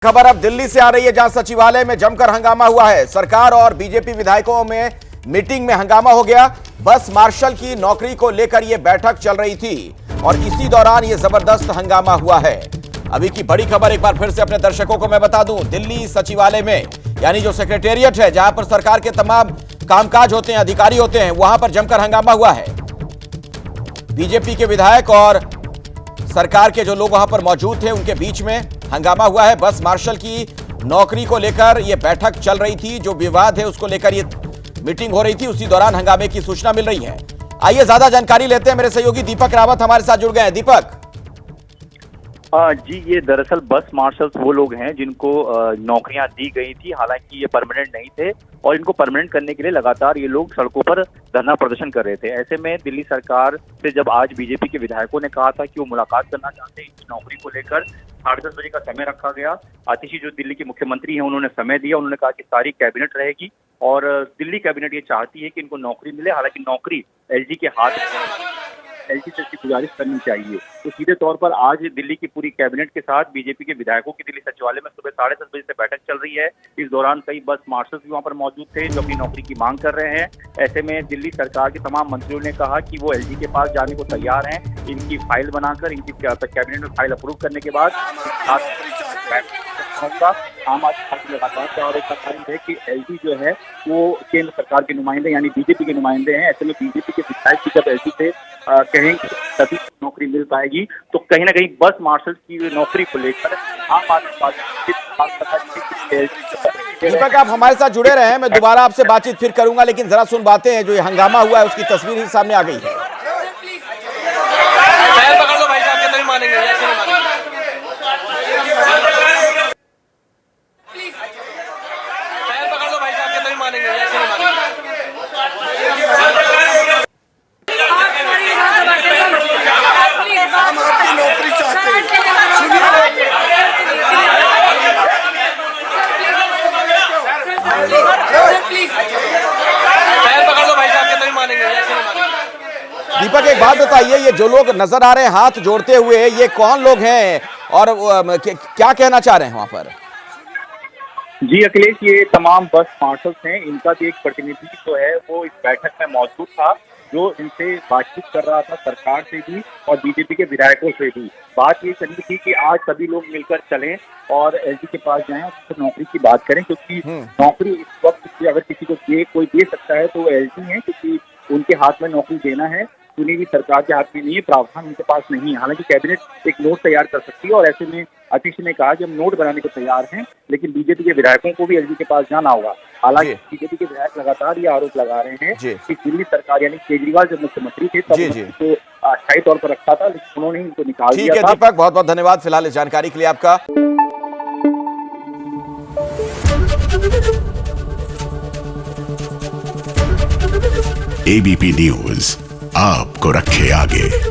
खबर अब दिल्ली से आ रही है, जहां सचिवालय में जमकर हंगामा हुआ है। सरकार और बीजेपी विधायकों में मीटिंग में हंगामा हो गया। बस मार्शल की नौकरी को लेकर यह बैठक चल रही थी और इसी दौरान यह जबरदस्त हंगामा हुआ है। अभी की बड़ी खबर एक बार फिर से अपने दर्शकों को मैं बता दूं, दिल्ली सचिवालय में यानी जो सेक्रेटेरिएट है, जहां पर सरकार के तमाम कामकाज होते हैं, अधिकारी होते हैं, वहां पर जमकर हंगामा हुआ है। बीजेपी के विधायक और सरकार के जो लोग वहां पर मौजूद थे, उनके बीच में हंगामा हुआ है। बस मार्शल की नौकरी को लेकर यह बैठक चल रही थी, जो विवाद है उसको लेकर यह मीटिंग हो रही थी। उसी दौरान हंगामे की सूचना मिल रही है। आइए ज्यादा जानकारी लेते हैं, मेरे सहयोगी दीपक रावत हमारे साथ जुड़ गए हैं। दीपक जी, ये दरअसल बस मार्शल्स वो लोग हैं जिनको नौकरियां दी गई थी। हालांकि ये परमानेंट नहीं थे और इनको परमानेंट करने के लिए लगातार ये लोग सड़कों पर धरना प्रदर्शन कर रहे थे। ऐसे में दिल्ली सरकार से जब आज बीजेपी के विधायकों ने कहा था कि वो मुलाकात करना चाहते हैं, इनकी नौकरी को लेकर 10:30 बजे का समय रखा गया। आतिशी जो दिल्ली के मुख्यमंत्री हैं, उन्होंने समय दिया। उन्होंने कहा कि सारी कैबिनेट रहेगी और दिल्ली कैबिनेट ये चाहती है कि इनको नौकरी मिले। हालांकि नौकरी एलजी के हाथ में, एलजी से इसकी गुजारिश करनी चाहिए। तो सीधे तौर पर आज दिल्ली की पूरी कैबिनेट के साथ बीजेपी के विधायकों की दिल्ली सचिवालय में सुबह 10:30 बजे से बैठक चल रही है। इस दौरान कई बस मार्शल्स भी वहां पर मौजूद थे जो अपनी नौकरी की मांग कर रहे हैं। ऐसे में दिल्ली सरकार के तमाम मंत्रियों ने कहा कि वो एलजी के पास जाने को तैयार हैं। इनकी फाइल बनाकर इनकी कैबिनेट में फाइल अप्रूव करने के बाद आम आदमी पार्टी लगातार कारण है कि एलजी जो है वो केंद्र सरकार के नुमाइंदे यानी बीजेपी के नुमाइंदे हैं। ऐसे में बीजेपी के विधायक की जब एलजी से कहेंगे तभी नौकरी मिल पाएगी। तो कहीं ना कहीं बस मार्शल की नौकरी को लेकर आम आदमी पार्टी दीपक, आप हमारे साथ जुड़े रहे हैं। मैं दोबारा आपसे बातचीत फिर करूंगा, लेकिन जरा सुन बातें हैं। जो ये हंगामा हुआ है उसकी तस्वीर ही सामने आ गई है। पकड़ लो भाई साहब, तभी मानेंगे, ऐसे नहीं मानेंगे। पकड़ लो भाई साहब, तभी मानेंगे, ऐसे नहीं मानेंगे। हम आपकी नौकरी चाहते हैं। पकड़ लो भाई साहब, तभी मानेंगे, ऐसे नहीं मानेंगे। दीपक, एक बात बताइए, ये जो लोग नजर आ रहे हैं हाथ जोड़ते हुए, ये कौन लोग हैं और क्या कहना चाह रहे हैं वहां पर? जी अखिलेश, ये तमाम बस मार्शल्स हैं। इनका भी एक प्रतिनिधि जो है वो इस बैठक में मौजूद था, जो इनसे बातचीत कर रहा था, सरकार से भी और बीजेपी के विधायकों से भी। बात ये करनी थी कि आज सभी लोग मिलकर चलें और एलजी के पास जाएं और उससे नौकरी की बात करें, क्योंकि नौकरी इस वक्त अगर किसी को कोई दे सकता है तो वो एलजी है, क्योंकि उनके हाथ में नौकरी देना है। चुनी हुई सरकार के हाथ में नहीं है, प्रावधान उनके पास नहीं है। हालांकि कैबिनेट एक नोट तैयार कर सकती है और ऐसे में आतिशी ने कहा कि हम नोट बनाने को तैयार हैं, लेकिन बीजेपी के विधायकों को भी एलजी के पास जाना होगा। हालांकि बीजेपी के विधायक लगातार ये आरोप लगा रहे हैं कि दिल्ली सरकार यानी केजरीवाल जब मुख्यमंत्री थे तब तो अस्थायी तौर पर रखा था, लेकिन उन्होंने इनको निकाल दिया था। ठीक है दीपक, बहुत बहुत धन्यवाद फिलहाल इस जानकारी के लिए आपका। एबीपी न्यूज आपको रखे आगे।